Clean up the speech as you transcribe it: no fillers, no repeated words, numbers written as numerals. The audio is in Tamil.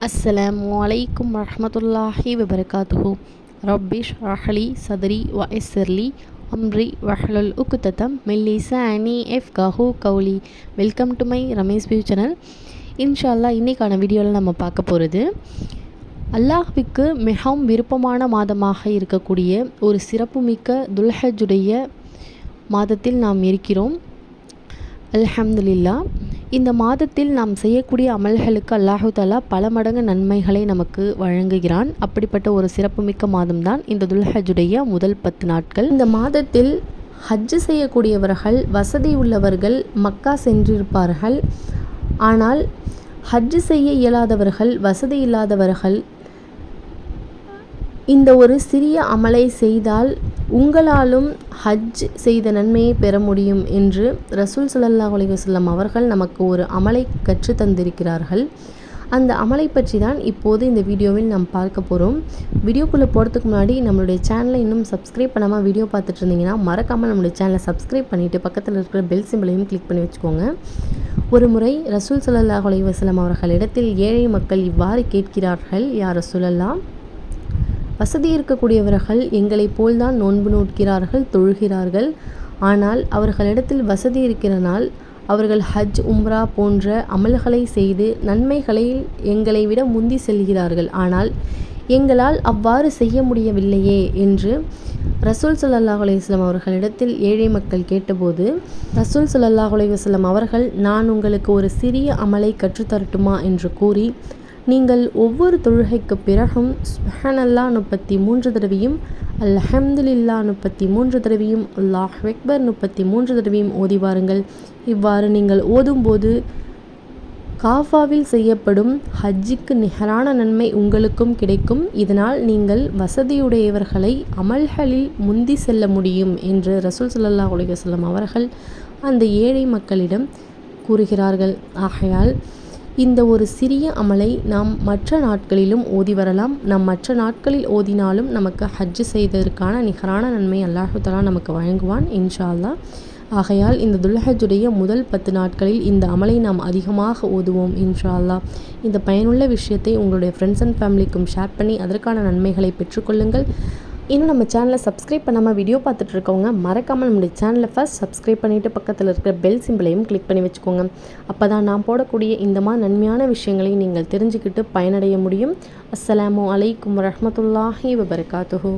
அஸ்ஸலாமு அலைக்கும் வரஹ்மத்துல்லாஹி வபரகாத்துஹு. ரப்பி ஷ்ரஹ் லி சத்ரி வ யஸ்ஸிர் லி அம்ரி வஹ்லுல் உக்ததம் மின் லிசானி யஃப்கஹு கௌலி. Welcome to my Ramesh view channel. இன்ஷா அல்லாஹ் இன்றைக்கான வீடியோவில் நம்ம பார்க்க போகிறது அல்லாஹ்வுக்கு மிகவும் விருப்பமான மாதமாக இருக்கக்கூடிய ஒரு சிறப்புமிக்க துல்ஹஜ்ஜுடைய மாதத்தில் நாம் இருக்கிறோம். அல்ஹம்துலில்லாஹ். இந்த மாதத்தில் நாம் செய்யக்கூடிய அமல்களுக்கு அல்லாஹு தஆலா பல மடங்கு நன்மைகளை நமக்கு வழங்குகிறான். அப்படிப்பட்ட ஒரு சிறப்புமிக்க மாதம்தான் இந்த துல்ஹஜ்ஜுடைய முதல் 10 நாட்கள். இந்த மாதத்தில் ஹஜ்ஜு செய்யக்கூடியவர்கள், வசதி உள்ளவர்கள் மக்கா சென்றிருப்பார்கள். ஆனால் ஹஜ்ஜு செய்ய இயலாதவர்கள், வசதி இல்லாதவர்கள் இந்த ஒரு சிறிய அமலை செய்தால் உங்களாலும் ஹஜ் செய்த நன்மையை பெற முடியும் என்று ரசூல் ஸல்லல்லாஹு அலைஹி வஸல்லம் அவர்கள் நமக்கு ஒரு அமலை கற்று தந்திருக்கிறார்கள். அந்த அமலை பற்றி தான் இப்போது இந்த வீடியோவில் நாம் பார்க்க போகிறோம். வீடியோக்குள்ளே போகிறதுக்கு முன்னாடி நம்மளுடைய சேனலை இன்னும் சப்ஸ்கிரைப் பண்ணாமல் வீடியோ பார்த்துட்டு இருந்தீங்கன்னா மறக்காமல் நம்மளுடைய சேனலை சப்ஸ்கிரைப் பண்ணிவிட்டு பக்கத்தில் இருக்கிற பெல் சிம்பிளையும் கிளிக் பண்ணி வச்சுக்கோங்க. ஒரு முறை ரசூல் ஸல்லல்லாஹு அலைஹி வஸல்லம் அவர்களிடத்தில் ஏழை மக்கள் இவ்வாறு கேட்கிறார்கள், யா ரசூலல்லாஹ், வசதி இருக்கக்கூடியவர்கள் எங்களைப் போல்தான் நோன்பு நோட்கிறார்கள், தொழுகிறார்கள். ஆனால் அவர்களிடத்தில் வசதி இருக்கிறனால் அவர்கள் ஹஜ், உம்ரா போன்ற அமல்களை செய்து நன்மைகளில் எங்களை விட முந்தி செல்கிறார்கள். ஆனால் எங்களால் அவ்வாறு செய்ய முடியவில்லையே என்று ரசூல் ஸல்லல்லாஹு அலைஹி வஸல்லம் அவர்களிடத்தில் ஏழை மக்கள் கேட்டபோது ரசூல் ஸல்லல்லாஹு அலைஹி வஸல்லம் அவர்கள், நான் உங்களுக்கு ஒரு சிறிய அமலை கற்றுத்தரட்டுமா என்று கூறி, நீங்கள் ஒவ்வொரு தொழுகைக்கு பிறகும் சுப்ஹானல்லாஹ் 33 தடவையும், அல்ஹம்துலில்லாஹ் 33 தடவையும், அல்லாஹு அக்பர் 33 தடவையும் ஓதி வாருங்கள். இவ்வாறு நீங்கள் ஓதும்போது காஃபாவில் செய்யப்படும் ஹஜ்ஜுக்கு நிகரான நன்மை உங்களுக்கும் கிடைக்கும். இதனால் நீங்கள் வசதியுடையவர்களை அமல்களில் முந்தி செல்ல முடியும் என்று ரசூல் ஸல்லல்லாஹு அலைஹி வஸல்லம் அவர்கள் அந்த ஏழை மக்களிடம் கூறுகிறார்கள். ஆகையால் இந்த ஒரு சிறிய அமலை நாம் மற்ற நாட்களிலும் ஓதி வரலாம். நாம் மற்ற நாட்களில் ஓதினாலும் நமக்கு ஹஜ்ஜு செய்ததற்கான நிகரான நன்மை அல்லாஹு தஆலா நமக்கு வழங்குவான் இன்ஷா அல்லாஹ். ஆகையால் இந்த துல்ஹஜ்ஜுடைய முதல் 10 நாட்களில் இந்த அமலை நாம் அதிகமாக ஓதுவோம் இன்ஷா அல்லாஹ். இந்த பயனுள்ள விஷயத்தை உங்களுடைய ஃப்ரெண்ட்ஸ் அண்ட் ஃபேமிலிக்கும் ஷேர் பண்ணி அதற்கான நன்மைகளை பெற்றுக்கொள்ளுங்கள். இன்னும் நம்ம சேனலை சப்ஸ்கிரைப் பண்ணாமல் வீடியோ பார்த்துட்டு இருக்கவங்க மறக்காமல் நம்முடைய சேனலை ஃபர்ஸ்ட் சப்ஸ்கிரைப் பண்ணிவிட்டு பக்கத்தில் இருக்கிற பெல் சிம்பிளையும் கிளிக் பண்ணி வச்சுக்கோங்க. அப்போ தான் நான் போடக்கூடிய இந்த மாதிரி நன்மையான விஷயங்களை நீங்கள் தெரிஞ்சுக்கிட்டு பயனடைய முடியும். அஸ்ஸலாமு அலைக்கும் வரஹ்மத்துல்லாஹி வபரகாத்துஹு.